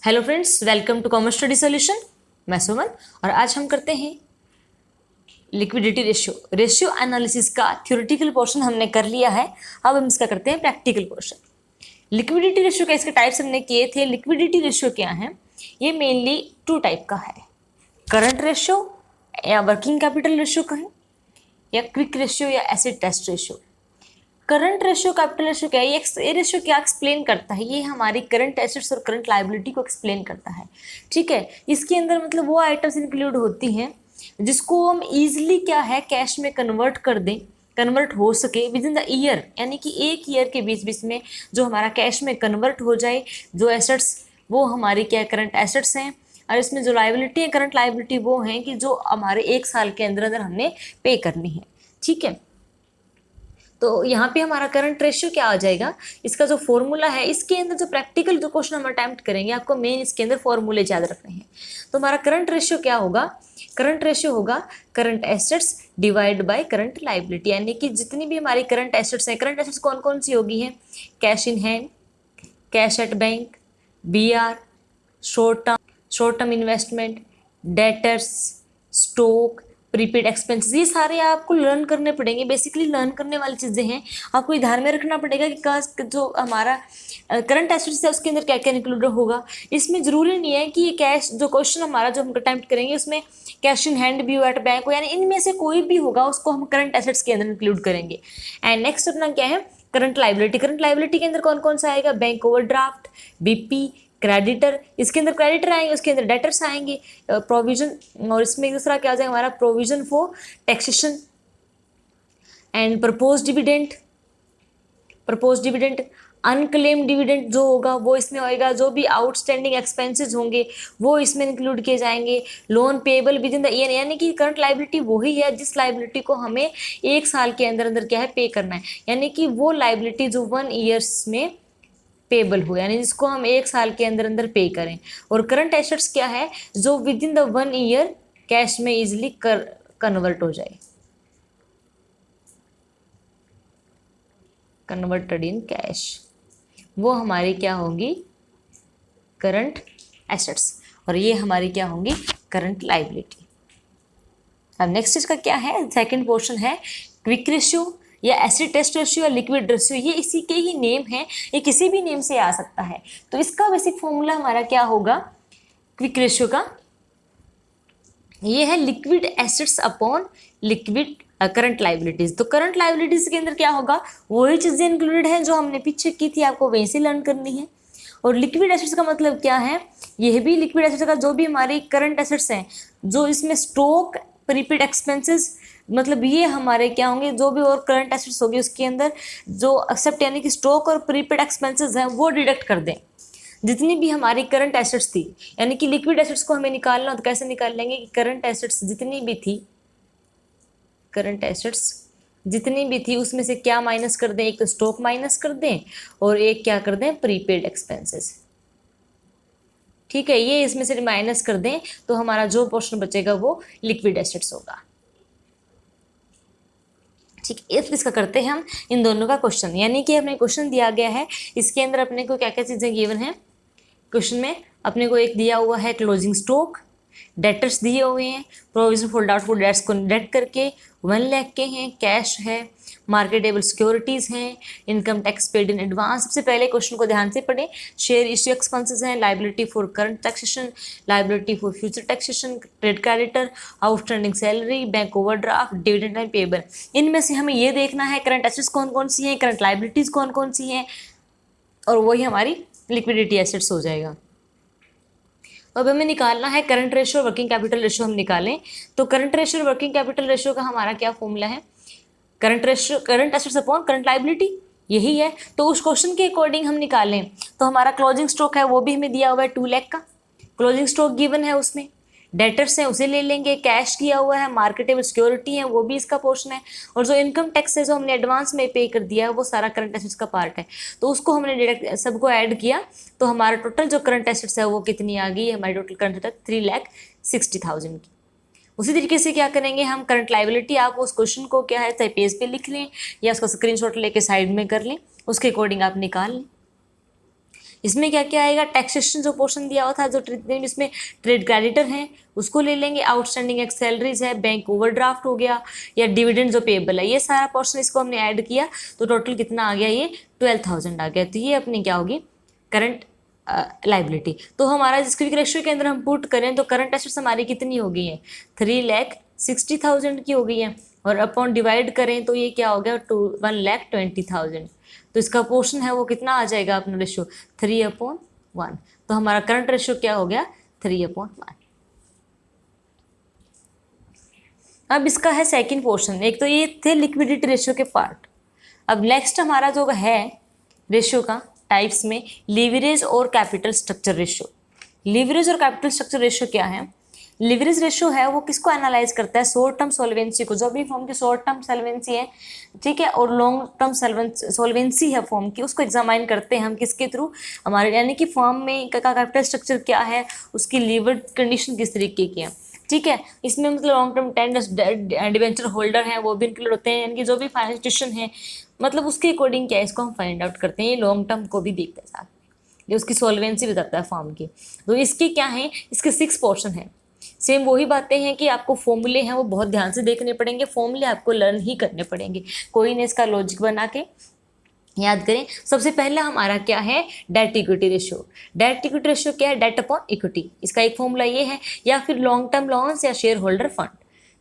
Hello friends, welcome to commerce study solution. मैं सुमन और आज हम करते हैं लिक्विडिटी रेशियो एनालिसिस का थ्योरेटिकल पोर्शन हमने कर लिया है। अब हम इसका करते हैं प्रैक्टिकल पोर्शन। लिक्विडिटी रेशियो का इसके टाइप्स हमने किए थे। लिक्विडिटी रेशियो क्या है? ये मेनली टू टाइप का है, करंट रेशियो या वर्किंग कैपिटल रेशियो कहें, या क्विक रेशियो या acid test ratio. Current ratio capital ratio क्या है? ये रेशियो क्या एक्सप्लेन करता है? ये हमारी करंट एसेट्स और करंट लायबिलिटी को एक्सप्लेन करता है। ठीक है, इसके अंदर मतलब वो आइटम्स इंक्लूड होती हैं जिसको हम इजीली क्या है कैश में कन्वर्ट कर दें, कन्वर्ट हो सके विद इन द ईयर, यानी कि एक ईयर के बीच बीच में जो हमारा कैश में कन्वर्ट हो जाए। जो एसेट्स वो हमारी क्या करंट एसेट्स हैं, और इसमें जो लायबिलिटी है करंट लायबिलिटी वो हैं कि जो हमारे एक साल के अंदर अंदर हमने पे करनी है। ठीक है, तो यहाँ पे हमारा करंट रेशियो क्या आ जाएगा? इसका जो फॉर्मूला है, इसके अंदर जो प्रैक्टिकल जो क्वेश्चन हम अटेम्प्ट करेंगे, आपको मेन इसके अंदर फॉर्मूले याद रखने हैं। तो हमारा करंट रेशियो क्या होगा? करंट रेशियो होगा current assets divide by current liability, यानी कि जितनी भी हमारी करंट एसेट्स हैं, करंट एसेट्स कौन कौन सी होगी हैं? Cash in hand, cash at bank, BR, short term investment, debtors, stock, prepaid expenses. ये सारे आपको लर्न करने पड़ेंगे। बेसिकली लर्न करने वाली चीज़ें हैं। आपको ये ध्यान में रखना पड़ेगा कि जो हमारा करंट एसेट्स है उसके अंदर क्या क्या इंक्लूड होगा। इसमें ज़रूरी नहीं है कि ये कैश जो क्वेश्चन हमारा जो हम अटेम्प्ट करेंगे उसमें कैश इन हैंड भी हो, एट बैंक हो, यानी इनमें से कोई भी होगा उसको हम करंट एसेट्स के अंदर इंक्लूड करेंगे। एंड नेक्स्ट अपना क्या है? Current liability. करंट लायबिलिटी के अंदर कौन कौन सा आएगा? बैंक ओवरड्राफ्ट, BP, क्रेडिटर, इसके अंदर क्रेडिटर आएंगे, उसके अंदर डेटर्स आएंगे, प्रोविजन, और इसमें दूसरा क्या आ जाएगा हमारा? Provision for taxation and propose dividend, unclaim dividend जो होगा वो इसमें होएगा। जो भी आउटस्टैंडिंग एक्सपेंसेस होंगे वो इसमें इंक्लूड किए जाएंगे। Loan payable with in the year, यानी कि करंट लायबिलिटी वही है जिस लायबिलिटी को हमें एक साल के अंदर अंदर क्या है पे करना है, यानी कि वो लायबिलिटी जो 1 ईयर्स में पेबल हो, यानी जिसको हम एक साल के अंदर अंदर पे करें। और करंट एसेट्स क्या है? जो with in the 1 year cash में इजिली कन्वर्ट हो जाए, कन्वर्टेड इन कैश, वो हमारी क्या होंगी? Current assets. और ये हमारी क्या होंगी? Current liability. अब नेक्स्ट इसका क्या है? सेकंड पोर्शन है क्विक रेशियो या एसिड टेस्ट रेशियो या लिक्विड रेशियो। ये इसी के ही नेम है, ये किसी भी नेम से आ सकता है। तो इसका बेसिक फॉर्मूला हमारा क्या होगा क्विक रेशियो का? ये है liquid assets upon liquid current liabilities. तो करंट लायबिलिटीज के अंदर क्या होगा? वही चीजें इंक्लूडेड हैं जो हमने पीछे की थी, आपको वहीं से लर्न करनी है। और लिक्विड एसेट्स का मतलब क्या है? यह भी लिक्विड एसेट्स का जो भी हमारी करंट एसेट्स हैं, जो इसमें स्टॉक, प्रीपेड एक्सपेंसेस, मतलब ये हमारे क्या होंगे? जो भी और करंट एसेट्स होगी उसके अंदर जो एक्सेप्ट, यानी कि स्टॉक और प्रीपेड एक्सपेंसेस हैं वो डिडक्ट कर दें जितनी भी हमारी करंट एसेट्स थी। यानी कि लिक्विड एसेट्स को हमें निकालना हो तो कैसे निकाल लेंगे कि करंट एसेट्स जितनी भी थी, करंट एसेट्स जितनी भी थी उसमें से क्या माइनस कर दें? एक तो स्टॉक माइनस कर दें और एक क्या कर दें? Prepaid expenses. ठीक है, ये इसमें से माइनस कर दें तो हमारा जो पोर्शन बचेगा वो लिक्विड एसेट्स होगा। ठीक है, इसका करते हैं हम इन दोनों का क्वेश्चन, यानी कि हमें क्वेश्चन दिया गया है, इसके अंदर अपने को क्या क्या चीज़ें गिवन है। क्वेश्चन में अपने को एक दिया हुआ है क्लोजिंग स्टॉक, डेटर्स दिए हुए हैं, प्रोविजन फॉर डाउटफुल डेट्स को डेट करके 1 लाख के हैं, कैश है, मार्केटेबल सिक्योरिटीज़ हैं, income tax paid in advance. सबसे पहले क्वेश्चन को ध्यान से पढ़ें। शेयर इश्यू एक्सपेंसेस हैं, liability for current taxation, liability for future taxation, trade creditor, outstanding salary, bank overdraft, dividend and payable. इनमें से हमें ये देखना है करंट एसेट्स कौन कौन सी हैं, करंट लायबिलिटीज़ कौन कौन सी हैं, और वही हमारी लिक्विडिटी एसेट्स हो जाएगा। अब हमें निकालना है current ratio, working capital ratio हम निकालें। तो current ratio, working capital ratio का हमारा क्या फॉर्मूला है? Current ratio, current assets upon current liability, यही है। तो उस क्वेश्चन के अकॉर्डिंग हम निकालें तो हमारा क्लोजिंग स्टॉक है वो भी हमें दिया हुआ है 2 लाख का, क्लोजिंग स्टॉक गिवन है, उसमें डेटर्स हैं उसे ले लेंगे, कैश किया हुआ है, मार्केटेबल सिक्योरिटी है वो भी इसका पोर्शन है, और जो इनकम टैक्स है जो हमने एडवांस में पे कर दिया है वो सारा करंट एसेट्स का पार्ट है। तो उसको हमने डायरेक्ट सबको ऐड किया तो हमारा टोटल जो करंट एसेट्स है वो कितनी आ गई? हमारी टोटल करंट है 3,60,000 की। उसी तरीके से क्या करेंगे हम? करंट लायबिलिटी, आप उस क्वेश्चन को क्या है चाहे पेज पे लिख लें या उसका स्क्रीनशॉट लेके साइड में कर लें, उसके अकॉर्डिंग आप निकाल लें। इसमें क्या क्या आएगा, टैक्सेशन जो पोर्शन दिया हुआ था, जो इसमें ट्रेड क्रेडिटर हैं उसको ले लेंगे, आउटस्टैंडिंग एक्स सैलरीज है, बैंक ओवरड्राफ्ट हो गया, या डिविडेंड जो पेएबल है, ये सारा पोर्शन इसको हमने ऐड किया तो टोटल कितना आ गया, ये 12,000 आ गया। तो ये अपनी क्या होगी, करंट लाइबिलिटी। तो हमारा जिस क्विक रेशियो के अंदर हम पुट करें तो करंट एसेट्स हमारी कितनी हो गई है, 3,60,000 की हो गई है, और अपॉन डिवाइड करें तो ये क्या हो गया, 1,20,000। तो इसका पोर्शन है वो कितना आ जाएगा अपना रेशियो, 3/1। तो हमारा करंट रेशियो क्या हो गया, 3/1। अब इसका है सेकंड पोर्शन। एक तो ये थे लिक्विडिटी रेशियो के पार्ट। अब नेक्स्ट हमारा जो है रेशियो का टाइप्स में, लीवरेज और कैपिटल स्ट्रक्चर रेशियो। लीवरेज और कैपिटल स्ट्रक्चर रेशियो क्या है, लीवरेज रेशियो है वो किसको एनालाइज करता है, शॉर्ट टर्म सॉल्वेंसी को, जो भी फॉर्म की शॉर्ट टर्म सॉल्वेंसी है, ठीक है, और लॉन्ग टर्म सॉल्वेंसी है फॉर्म की, उसको एग्जामाइन करते हैं हम किसके थ्रू, हमारे यानी कि फॉर्म में का कैपिटल स्ट्रक्चर क्या है, उसकी लीवर कंडीशन किस तरीके की है, ठीक है। इसमें मतलब long term tenders debenture holder हैं वो भी इंक्लूड होते हैं, यानी कि जो भी फाइनेंस इंस्टीट्यूशन है मतलब उसके अकॉर्डिंग क्या है इसको हम फाइंड आउट करते हैं। ये लॉन्ग टर्म को भी देखते हैं साथ में, ये उसकी सॉल्वेंसी बताता है फॉर्म की। तो इसकी क्या है, इसके 6 पोर्शन है। सेम वही बातें हैं कि आपको फॉर्मूले हैं वो बहुत ध्यान से देखने पड़ेंगे, फॉर्मूले आपको लर्न ही करने पड़ेंगे, कोई नहीं इसका लॉजिक बना के याद करें। सबसे पहला हमारा क्या है, debt equity ratio. Debt equity ratio क्या है, डेट अपॉन इक्विटी, इसका एक फॉर्मूला ये है, या फिर लॉन्ग टर्म लोन्स या शेयर होल्डर फंड,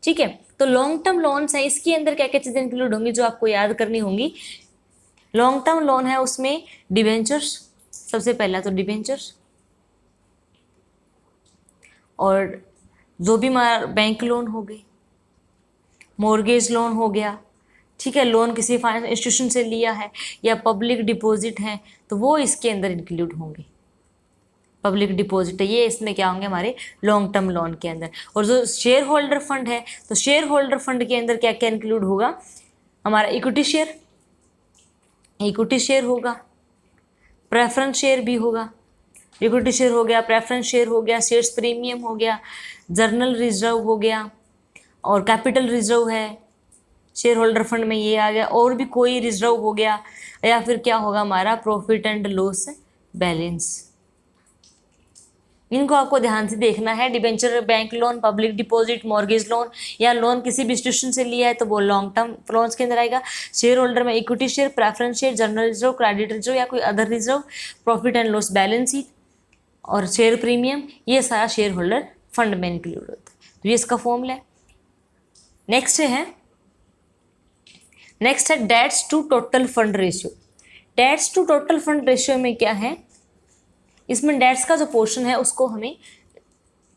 ठीक है। तो लॉन्ग टर्म लोन्स है, इसके अंदर क्या क्या चीज़ें इंक्लूड होंगी जो आपको याद करनी होंगी। लॉन्ग टर्म लोन है उसमें डिवेंचर्स, सबसे पहला तो डिवेंचर्स, और जो भी बैंक लोन हो गए, मॉर्गेज लोन हो गया, ठीक है, लोन किसी फाइनेंस इंस्टीट्यूशन से लिया है या पब्लिक डिपॉजिट है तो वो इसके अंदर इंक्लूड होंगे। पब्लिक डिपॉजिट है ये, इसमें क्या होंगे हमारे लॉन्ग टर्म लोन के अंदर। और जो शेयर होल्डर फंड है तो शेयर होल्डर फंड के अंदर क्या क्या इंक्लूड होगा, हमारा इक्विटी शेयर होगा, प्रेफरेंस शेयर भी होगा, इक्विटी शेयर हो गया, प्रेफरेंस शेयर हो गया, शेयर्स प्रीमियम हो गया, जर्नल रिजर्व हो गया, और कैपिटल रिजर्व है शेयर होल्डर फंड में ये आ गया, और भी कोई रिजर्व हो गया, या फिर क्या होगा हमारा प्रॉफिट एंड लॉस बैलेंस। इनको आपको ध्यान से देखना है। Debenture, bank loan, public deposit, mortgage loan या लोन किसी भी इंस्टीट्यूशन से लिया है तो वो लॉन्ग टर्म लोन्स के अंदर आएगा। शेयर होल्डर में equity share, preference share, general reserve, credit reserve या कोई other reserve, profit and loss balance sheet और शेयर प्रीमियम, ये सारा शेयर होल्डर फंड में इंक्लूड होता है। तो ये इसका फॉर्मूला है। नेक्स्ट है debts to total fund ratio. Debts to total fund ratio में क्या है, इसमें डेट्स का जो पोर्शन है उसको हमें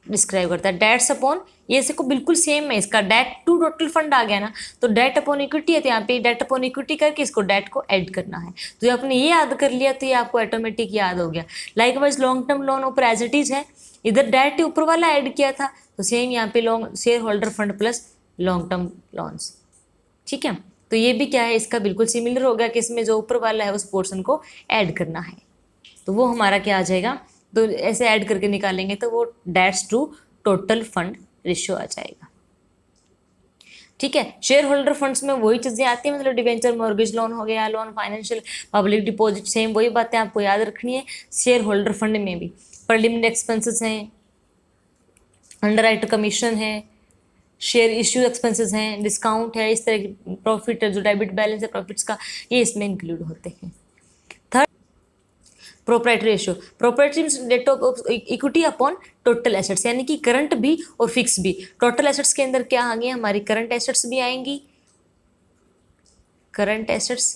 डिस्क्राइब करता है। डेट्स अपॉन, ये इसको बिल्कुल सेम है, इसका डेट टू टोटल फंड आ गया ना, तो डेट अपॉन इक्विटी है, तो यहाँ पे डेट अपॉन इक्विटी करके इसको डेट को ऐड करना है। तो ये आपने ये याद कर लिया तो ये आपको ऑटोमेटिक याद हो गया। लाइकवाइज लॉन्ग टर्म लोन ऊपर एज इट इज है, इधर डेट ऊपर वाला ऐड किया था तो सेम यहाँ पे long share holder fund plus long term loans, ठीक है। तो ये भी क्या है, इसका बिल्कुल सिमिलर हो गया कि इसमें जो ऊपर वाला है उस पोर्शन को ऐड करना है, तो वो हमारा क्या आ जाएगा, तो ऐसे ऐड करके निकालेंगे तो वो debts to total fund ratio आ जाएगा, ठीक है। शेयर होल्डर फंड्स में वही चीज़ें आती हैं, मतलब डिवेंचर, मॉर्गेज लोन हो गया, loan, financial, public deposit, same वही बातें आपको याद रखनी है। शेयर होल्डर फंड में भी प्रीलिमिनरी एक्सपेंसेस हैं, अंडरराइटर कमीशन है, शेयर इश्यू एक्सपेंसेस हैं, डिस्काउंट है, इस तरह की प्रॉफिट जो डेबिट बैलेंस है प्रॉफिट्स का, ये इसमें इंक्लूड होते हैं। Third, proprietary ratio. Proprietary rate of equity upon total assets, यानी कि करंट भी और फिक्स भी। टोटल एसेट्स के अंदर क्या आएंगे, हमारी करंट एसेट्स भी आएंगी, current assets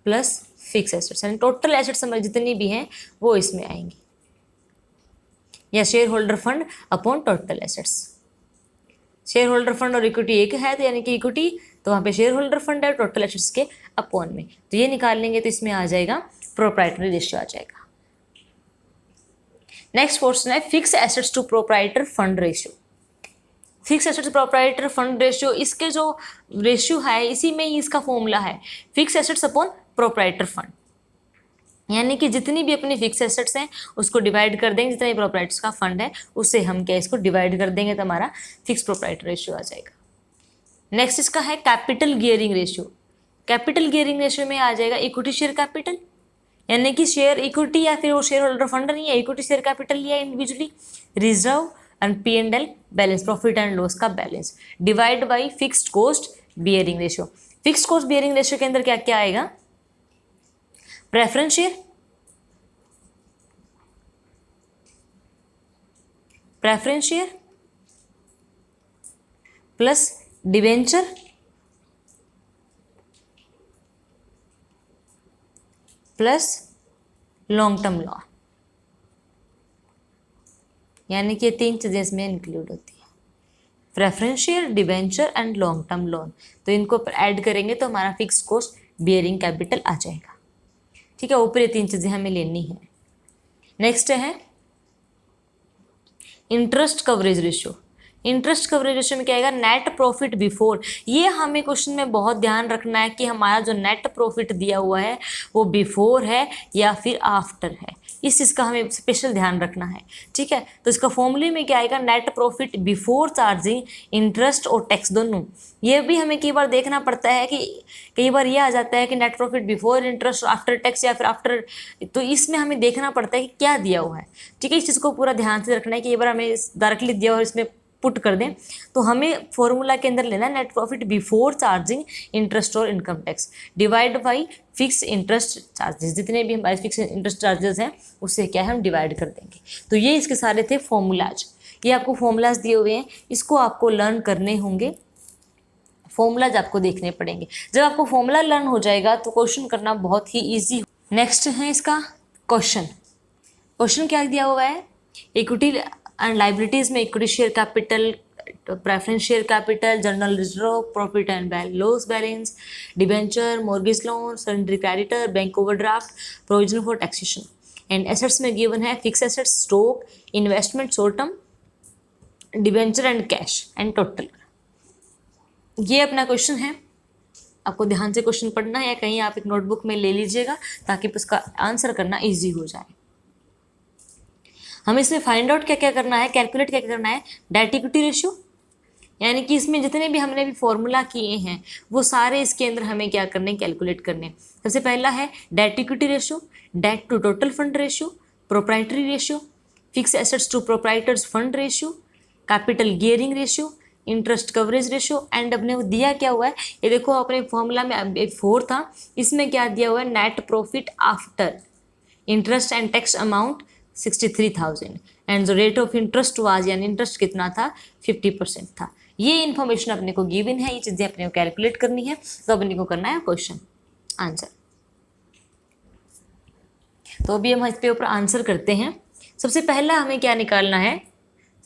plus fix assets, यानी टोटल एसेट्स हमारी जितनी भी हैं वो इसमें आएंगी, या share holder fund upon total assets. Share holder fund और इक्विटी एक है, तो यानी कि इक्विटी तो वहाँ पे शेयर होल्डर फंड है, टोटल एसेट्स के अपॉन में, तो ये निकाल लेंगे तो इसमें आ जाएगा प्रोप्राइटरी रेशियो आ जाएगा। नेक्स्ट पोर्शन है fix assets to proprietor fund ratio. Fix assets proprietor fund ratio, इसके जो रेशियो है इसी में ही इसका फॉर्मूला है, fix assets upon proprietor fund, यानी कि जितनी भी अपनी फिक्स एसेट्स हैं उसको डिवाइड कर देंगे, जितना भी प्रोप्राइटर्स का फंड है उससे हम क्या इसको डिवाइड कर देंगे तो हमारा फिक्स प्रोप्राइटर रेशियो आ जाएगा। नेक्स्ट इसका है capital gearing ratio. Capital gearing ratio में आ जाएगा इक्विटी शेयर कैपिटल, यानी कि शेयर इक्विटी या फिर वो शेयर होल्डर फंड नहीं है, इक्विटी शेयर कैपिटल लिया individually, reserve and P&L balance, profit and loss का balance, divide by fixed cost bearing ratio. Fixed cost bearing ratio के अंदर क्या क्या आएगा, preference share, plus debenture plus long term loan, यानी कि 3 चीजें इसमें इंक्लूड होती है, preference share, debenture and long term loan. तो इनको ऐड करेंगे तो हमारा फिक्स कॉस्ट बियरिंग कैपिटल आ जाएगा। ठीक है, ऊपर ये 3 चीजें हमें लेनी है। नेक्स्ट है interest coverage ratio. Interest coverage ratio में क्या आएगा, नेट प्रॉफिट बिफोर। ये हमें क्वेश्चन में बहुत ध्यान रखना है कि हमारा जो नेट प्रॉफिट दिया हुआ है वो बिफोर है या फिर आफ्टर है, इस चीज़ का हमें स्पेशल ध्यान रखना है। ठीक है, तो इसका फॉर्मूले में क्या आएगा, net profit before charging interest और टैक्स दोनों। ये भी हमें कई बार देखना पड़ता है कि कई बार ये आ जाता है कि net profit before interest after tax या फिर आफ्टर, तो इसमें हमें देखना पड़ता है कि क्या दिया हुआ है। ठीक है, इस चीज़ को पूरा ध्यान से रखना है कि कई बार हमें डायरेक्टली दिया हुआ इसमें पुट कर दें, तो हमें फॉर्मूला के अंदर लेना net profit before charging interest और income tax divide by fix interest charges, जितने भी हमारे फिक्स इंटरेस्ट चार्जेस हैं उससे क्या है हम डिवाइड कर देंगे। तो ये इसके सारे थे फॉर्मूलाज। ये आपको फॉर्मूलाज दिए हुए हैं, इसको आपको लर्न करने होंगे, फॉर्मूलाज आपको देखने पड़ेंगे। जब आपको फॉर्मूला लर्न हो जाएगा तो क्वेश्चन करना बहुत ही ईजी। नेक्स्ट है इसका क्वेश्चन। क्वेश्चन क्या दिया हुआ है, इक्विटी एंड लाइबिलिटीज में equity share capital, preference share capital, general reserve, profit and loss balance, debenture, mortgage loan, sundry creditor, bank overdraft, provision for taxation. And assets में given है fix assets, stock, investment, short term, debenture and cash and total. ये अपना question है, आपको ध्यान से question पढ़ना है या कहीं आप एक नोटबुक में ले लीजिएगा ताकि उसका आंसर करना ईजी हो जाए। हमें इसमें फाइंड आउट क्या क्या करना है, कैलकुलेट क्या क्या करना है, डेट इक्विटी रेशियो, यानी कि इसमें जितने भी हमने भी फॉर्मूला किए हैं वो सारे इसके अंदर हमें क्या करने, कैलकुलेट करने। सबसे पहला है debt equity ratio, debt to total fund ratio, proprietary ratio, fix assets to proprietors fund ratio, capital gearing ratio, interest coverage ratio. And अपने को दिया क्या हुआ है, ये देखो अपने फॉर्मूला में 4 था, इसमें क्या दिया हुआ है, net profit after interest and tax amount 63,000 and जो रेट ऑफ इंटरेस्ट वाज, यानी इंटरेस्ट कितना था 50% था। ये इन्फॉर्मेशन अपने को गिवन है, ये चीज़ें अपने को कैलकुलेट करनी है, तो अपने को करना है क्वेश्चन आंसर। तो अभी हम इस पे ऊपर आंसर करते हैं। सबसे पहला हमें क्या निकालना है,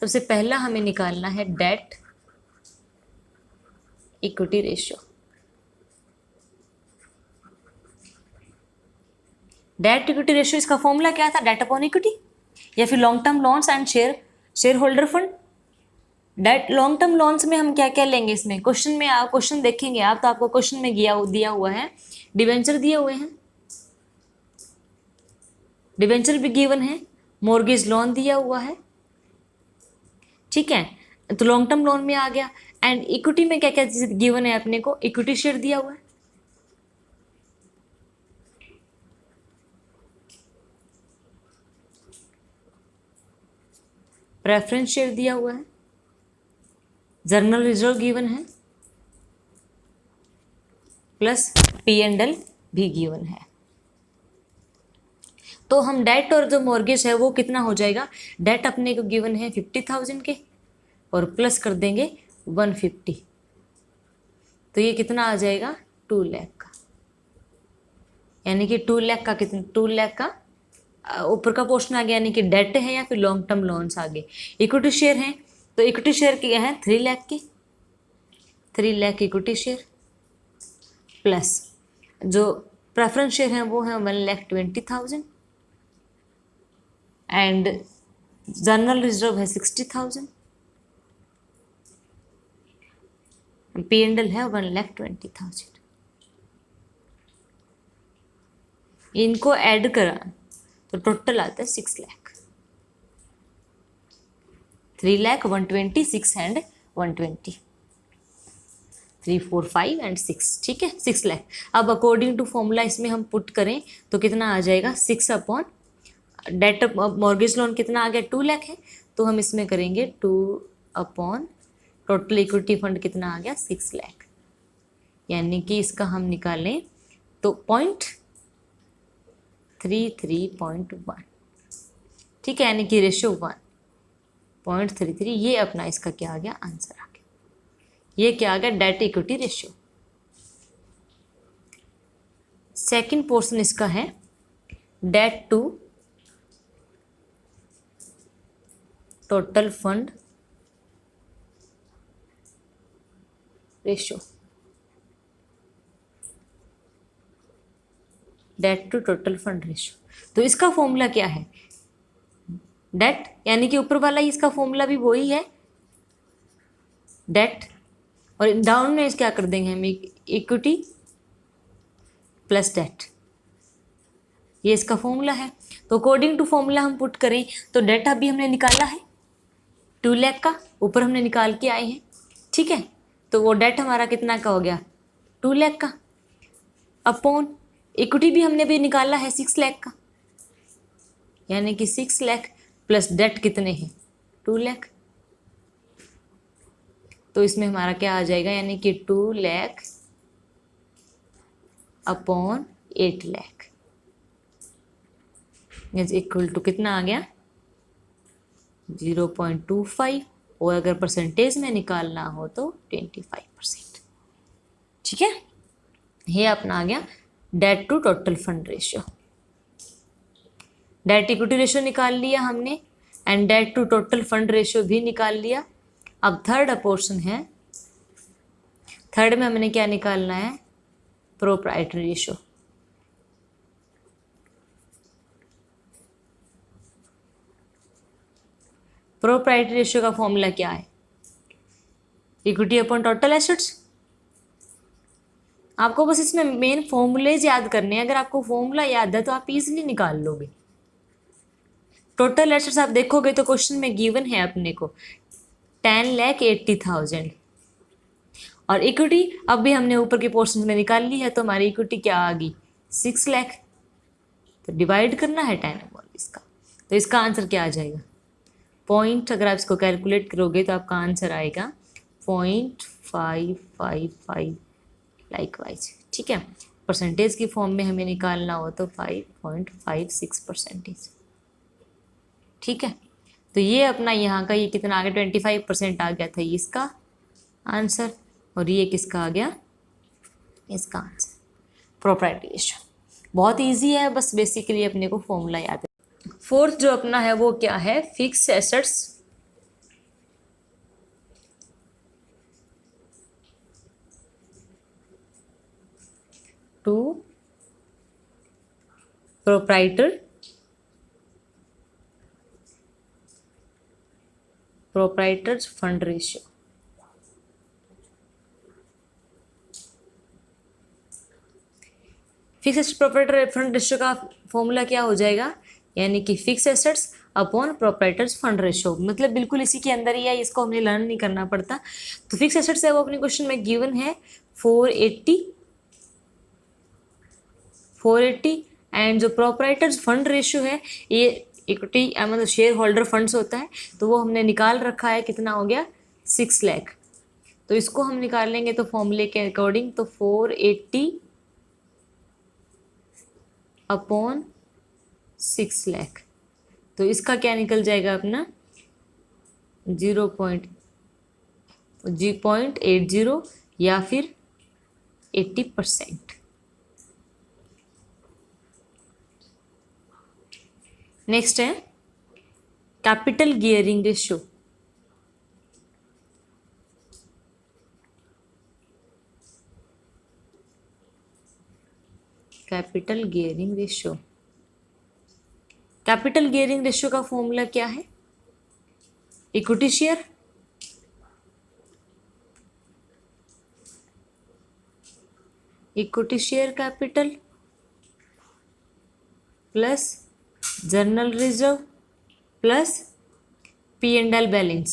सबसे पहला हमें निकालना है debt equity ratio. Debt equity ratio, इसका फॉर्मूला क्या था, डेट अपॉन इक्विटी या फिर long term loans and share holder fund. Debt long term loans में हम क्या क्या लेंगे, इसमें क्वेश्चन में आप क्वेश्चन देखेंगे आप तो आपको क्वेश्चन में दिया हुआ है, डिवेंचर दिए हुए हैं, डिवेंचर भी गिवन है, मॉर्गेज लोन दिया हुआ है। ठीक है, तो लॉन्ग टर्म लोन में आ गया। एंड इक्विटी में क्या क्या चीज गिवन है अपने को, इक्विटी शेयर दिया हुआ है, प्रेफरेंस शेयर दिया हुआ है, जनरल रिजर्व गिवन है, प्लस P&L भी गिवन है। तो हम डेट और जो मॉर्गेज है वो कितना हो जाएगा, डेट अपने को गिवन है 50,000 के और प्लस कर देंगे 150, तो ये कितना आ जाएगा 2 लाख का, यानी कि 2 लाख का कितना, 2 लाख का ऊपर का पोर्शन आ गया, यानी कि डेट है या फिर लॉन्ग टर्म लोन्स आ गए। इक्विटी शेयर है तो इक्विटी शेयर क्या है 3 लाख की, 3 लाख इक्विटी शेयर, प्लस जो प्रेफरेंस शेयर है वो है 1,20,000 एंड जनरल रिजर्व है 60,000, P&L है 1,20,000। इनको ऐड करा तो टोटल आता है 6 लाख, 3 लाख 120, 6 एंड 120। 3, 4, 5 एंड 6, ठीक है, 6 लाख। अब अकॉर्डिंग टू फॉर्मूला इसमें हम पुट करें तो कितना आ जाएगा, 6 अपॉन डेट मॉर्गेज लोन कितना आ गया, 2 लाख है, तो हम इसमें करेंगे 2 अपॉन टोटल इक्विटी फंड कितना आ गया, 6 लाख। यानी कि इसका हम निकालें तो 0.33.1, ठीक है, यानी कि रेशियो 1.33, ये अपना इसका क्या आ गया, आंसर आ गया। ये क्या आ गया, debt equity ratio. Second portion इसका है debt to total fund ratio. Debt to total fund ratio, तो इसका फॉर्मूला क्या है, डेट यानी कि ऊपर वाला ही इसका फॉर्मूला भी वही है, डेट, और डाउन में क्या कर देंगे हम, इक्विटी प्लस डेट, ये इसका फॉर्मूला है। तो अकॉर्डिंग टू फॉर्मूला हम पुट करें तो डेट अभी हमने निकाला है 2 लाख का, ऊपर हमने निकाल के आए हैं, ठीक है, तो वो डेट हमारा कितना का हो गया, 2 लाख का, अपॉन इक्विटी भी हमने भी निकाला है 6 लाख का, यानी कि 6 लाख प्लस डेट कितने हैं, 2 लाख। तो इसमें हमारा क्या आ जाएगा, यानी कि 2 lakh upon 8 lakh is equal to कितना आ गया, 0.25, और अगर परसेंटेज में निकालना हो तो 25%, ठीक है। ये अपना आ गया debt to total fund ratio. Debt equity ratio निकाल लिया हमने and debt to total fund ratio भी निकाल लिया। अब थर्ड पोर्शन है, थर्ड में हमने क्या निकालना है, प्रोप्राइटरी रेशियो। प्रोप्राइटरी रेशियो का फॉर्मूला क्या है, इक्विटी अपॉन टोटल एसेट्स। आपको बस इसमें मेन फॉर्मूलेज याद करने हैं, अगर आपको फॉर्मूला याद है तो आप इजीली निकाल लोगे। टोटल एसेट्स आप देखोगे तो क्वेश्चन में गिवन है अपने को 10,80,000, और इक्विटी अब भी हमने ऊपर के पोर्शन में निकाल ली है, तो हमारी इक्विटी क्या आ गई, 6 लाख। तो डिवाइड करना है 10 और इसका, तो इसका आंसर क्या आ जाएगा, पॉइंट, अगर आप इसको कैलकुलेट करोगे तो आपका आंसर आएगा 0.555 लाइकवाइज, ठीक है। परसेंटेज की फॉर्म में हमें निकालना हो तो 5.56%, ठीक है। तो ये अपना यहाँ का ये कितना आ गया, 25% आ गया था ये इसका आंसर, और ये किसका आ गया, इसका आंसर प्रोप्राइटरी रेशियो। बहुत इजी है, बस बेसिकली अपने को फॉर्मूला याद है। फोर्थ जो अपना है वो क्या है, fix assets to proprietors fund ratio. Fix assets proprietor fund ratio का फॉर्मूला क्या हो जाएगा, यानी कि fix assets upon proprietors fund ratio, मतलब बिल्कुल इसी के अंदर ही है, इसको हमें लर्न नहीं करना पड़ता। तो फिक्स एसेट्स है वो अपने क्वेश्चन में गिवन है 480 एंड जो प्रोप्राइटर्स फंड रेशियो है ये इक्विटी मतलब शेयर होल्डर फंड्स होता है, तो वो हमने निकाल रखा है, कितना हो गया, 6 लाख। तो इसको हम निकालेंगे तो फॉर्मूले के अकॉर्डिंग तो 480 अपॉन 6 लाख, तो इसका क्या निकल जाएगा अपना 0.80 या फिर 80%। नेक्स्ट है capital gearing ratio. Capital gearing ratio, capital gearing ratio का फॉर्मूला क्या है, equity share capital plus journal reserve plus P&L balance.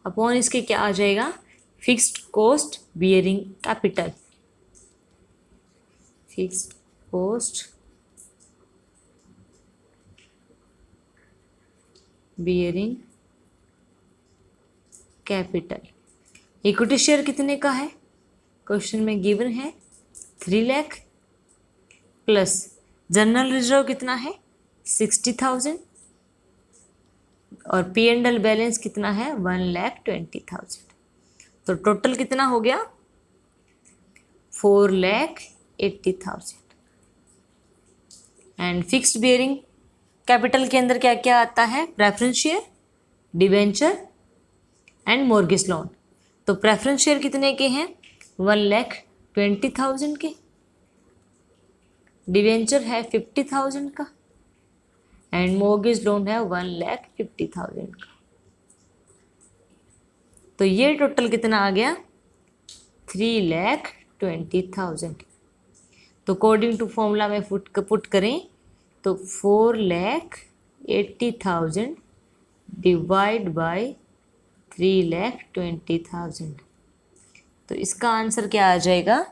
Upon इसके क्या आ जाएगा, fixed cost bearing capital, fixed cost bearing capital. Equity share कितने का है, क्वेश्चन में गिवन है 3 लाख, प्लस जनरल रिजर्व कितना है 60,000, और P&L बैलेंस कितना है 1,20,000। तो टोटल कितना हो गया 4,80,000। एंड फिक्स्ड बियरिंग कैपिटल के अंदर क्या क्या आता है, preference share, debenture and mortgage loan. तो प्रेफरेंस शेयर कितने के हैं 1,20,000 के, डिवेंचर है 50,000 का, एंड मॉर्गेज लोन है 1,50,000 का। तो ये टोटल कितना आ गया 3,20,000। तो अकॉर्डिंग टू फॉर्मूला में पुट करें तो 4,80,000 डिवाइड बाय 3,20,000, तो इसका आंसर क्या आ जाएगा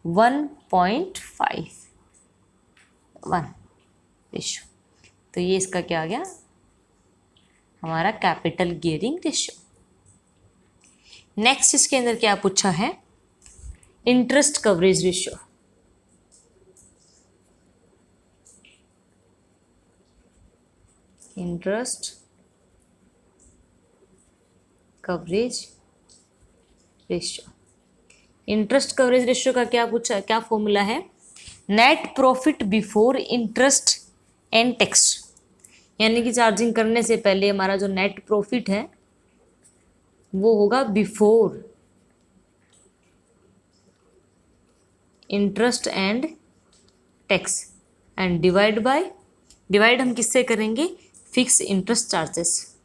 1.51 रेशो। तो ये इसका क्या आ गया हमारा कैपिटल गियरिंग रेशो। नेक्स्ट इसके अंदर क्या पूछा है, interest coverage ratio. Interest coverage ratio. Interest coverage ratio का क्या पूछा, क्या फॉर्मूला है, net profit before interest and tax, यानी कि चार्जिंग करने से पहले हमारा जो नेट प्रॉफिट है वो होगा before interest and tax, and divide by, divide हम किससे करेंगे, फिक्स इंटरेस्ट चार्जेस।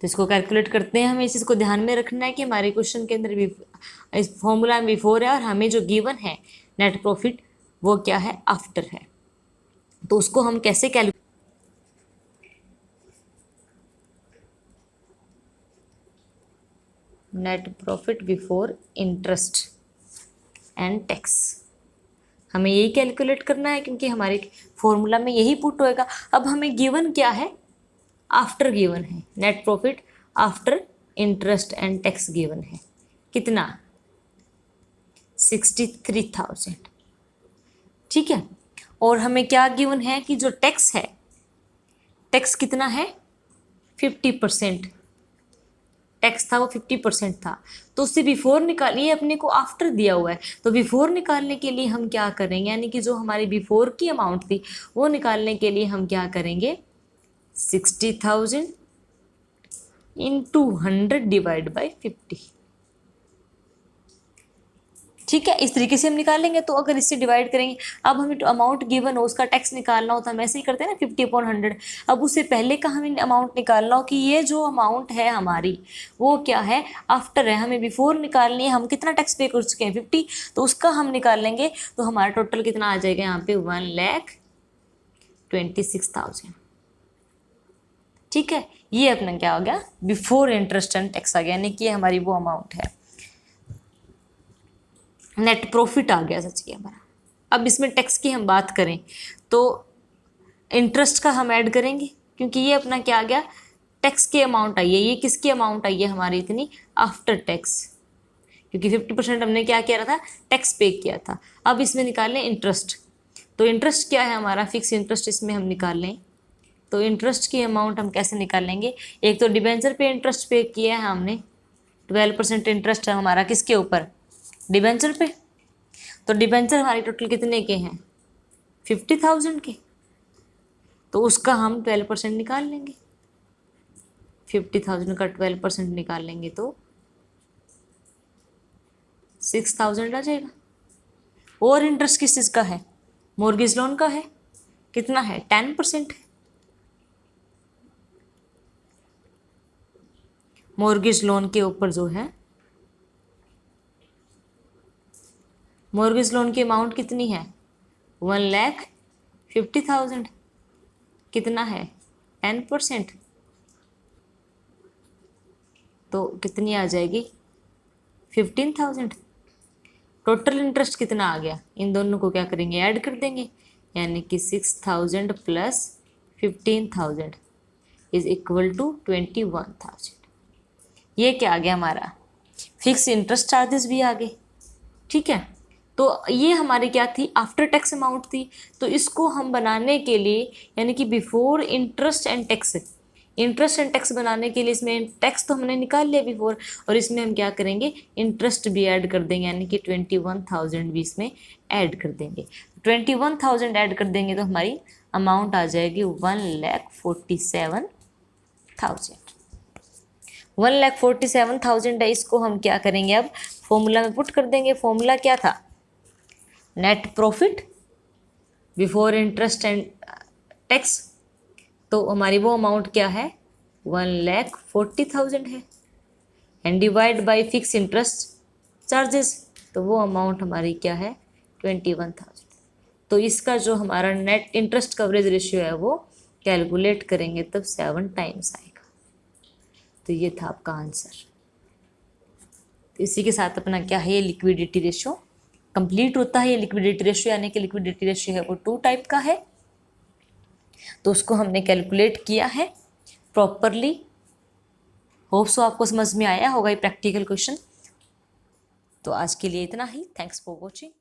तो इसको कैलकुलेट करते हैं, हमें इस चीज़ को ध्यान में रखना है कि हमारे क्वेश्चन के अंदर भी इस फॉर्मूला में बिफोर है और हमें जो गिवन है नेट प्रॉफिट वो क्या है आफ्टर है। तो उसको हम कैसे calculate, net profit before interest and tax, हमें यही कैलकुलेट करना है क्योंकि हमारे फॉर्मूला में यही पुट होएगा। अब हमें गिवन क्या है, आफ्टर गिवन है, net profit after interest and tax given है कितना 63,000, ठीक है। और हमें क्या गिवन है कि जो टैक्स है, टैक्स कितना है 50%, टैक्स था वो 50% था, तो उससे बिफोर निकालिए, अपने को आफ्टर दिया हुआ है। तो बिफोर निकालने के लिए हम क्या करेंगे, यानी कि जो हमारी बिफोर की अमाउंट थी वो निकालने के लिए हम क्या करेंगे 60,000 इंटू 100 डिवाइड बाई 50, ठीक है। इस तरीके से हम निकालेंगे। तो अगर इससे डिवाइड करेंगे, अब हमें अमाउंट गिवन हो उसका टैक्स निकालना होता है, हम ऐसे ही करते हैं ना 50/100। अब उससे पहले का हमें अमाउंट निकालना हो कि ये जो अमाउंट है हमारी वो क्या है आफ्टर है, हमें बिफोर निकालनी है, हम कितना टैक्स पे कर चुके हैं 50, तो उसका हम निकाल लेंगे। तो हमारा टोटल कितना आ जाएगा यहाँ पे 1,26,000, ठीक है। ये अपना क्या हो गया बिफोर इंटरेस्ट एंड टैक्स आ गया, यानी कि हमारी वो अमाउंट है, नेट प्रॉफिट आ गया सच की हमारा। अब इसमें टैक्स की हम बात करें तो इंटरेस्ट का हम ऐड करेंगे, क्योंकि ये अपना क्या आ गया टैक्स की अमाउंट आई है। ये किसकी अमाउंट आई है हमारी इतनी आफ्टर टैक्स, क्योंकि 50% हमने क्या किया था टैक्स पे किया था। अब इसमें निकाल लें इंटरेस्ट, तो इंटरेस्ट क्या है हमारा फिक्स इंटरेस्ट, इसमें हम निकाल लें। तो इंटरेस्ट की अमाउंट हम कैसे निकालेंगे, एक तो डिबेंचर पे इंटरेस्ट पे किया है हमने, 12% इंटरेस्ट है हमारा किसके ऊपर डिबेंचर पे। तो डिबेंचर हमारी टोटल कितने के हैं 50,000 के, तो उसका हम 12% निकाल लेंगे। 50,000 का 12% निकाल लेंगे तो 6,000 आ जाएगा। और इंटरेस्ट किस चीज़ का है मॉर्गेज लोन का है, कितना है 10% है। मॉर्गेज लोन के ऊपर जो है मॉर्गेज लोन की अमाउंट कितनी है 1,50,000, कितना है 10%, तो कितनी आ जाएगी 15,000। टोटल इंटरेस्ट कितना आ गया, इन दोनों को क्या करेंगे ऐड कर देंगे, यानी कि 6,000 प्लस 15,000 इज इक्वल टू 21,000। ये क्या आ गया हमारा फिक्स इंटरेस्ट चार्जेस भी आ गए। ठीक है, तो ये हमारी क्या थी आफ्टर टैक्स अमाउंट थी। तो इसको हम बनाने के लिए यानी कि before interest and tax, interest and tax बनाने के लिए इसमें टैक्स तो हमने निकाल लिया बिफोर, और इसमें हम क्या करेंगे इंटरेस्ट भी ऐड कर देंगे, यानी कि 21,000 भी इसमें ऐड कर देंगे। 21,000 ऐड कर देंगे तो हमारी अमाउंट आ जाएगी 1,47,000। 1,47,000 है, इसको हम क्या करेंगे अब फॉर्मूला में पुट कर देंगे। फॉर्मूला क्या था net profit before interest and tax, तो हमारी वो अमाउंट क्या है 1,40,000 है, and divide by fix interest charges, तो वो अमाउंट हमारी क्या है 21,000। तो इसका जो हमारा नेट इंटरेस्ट कवरेज रेशियो है वो कैलकुलेट करेंगे तब 7 टाइम्स आएगा। तो ये था आपका आंसर। तो इसी के साथ अपना क्या है ये लिक्विडिटी रेशियो कंप्लीट होता है। ये लिक्विडिटी रेशियो यानी कि लिक्विडिटी रेशियो है वो 2 टाइप का है, तो उसको हमने कैलकुलेट किया है प्रॉपरली। होप सो आपको समझ में आया होगा ये प्रैक्टिकल क्वेश्चन। तो आज के लिए इतना ही। Thanks for watching.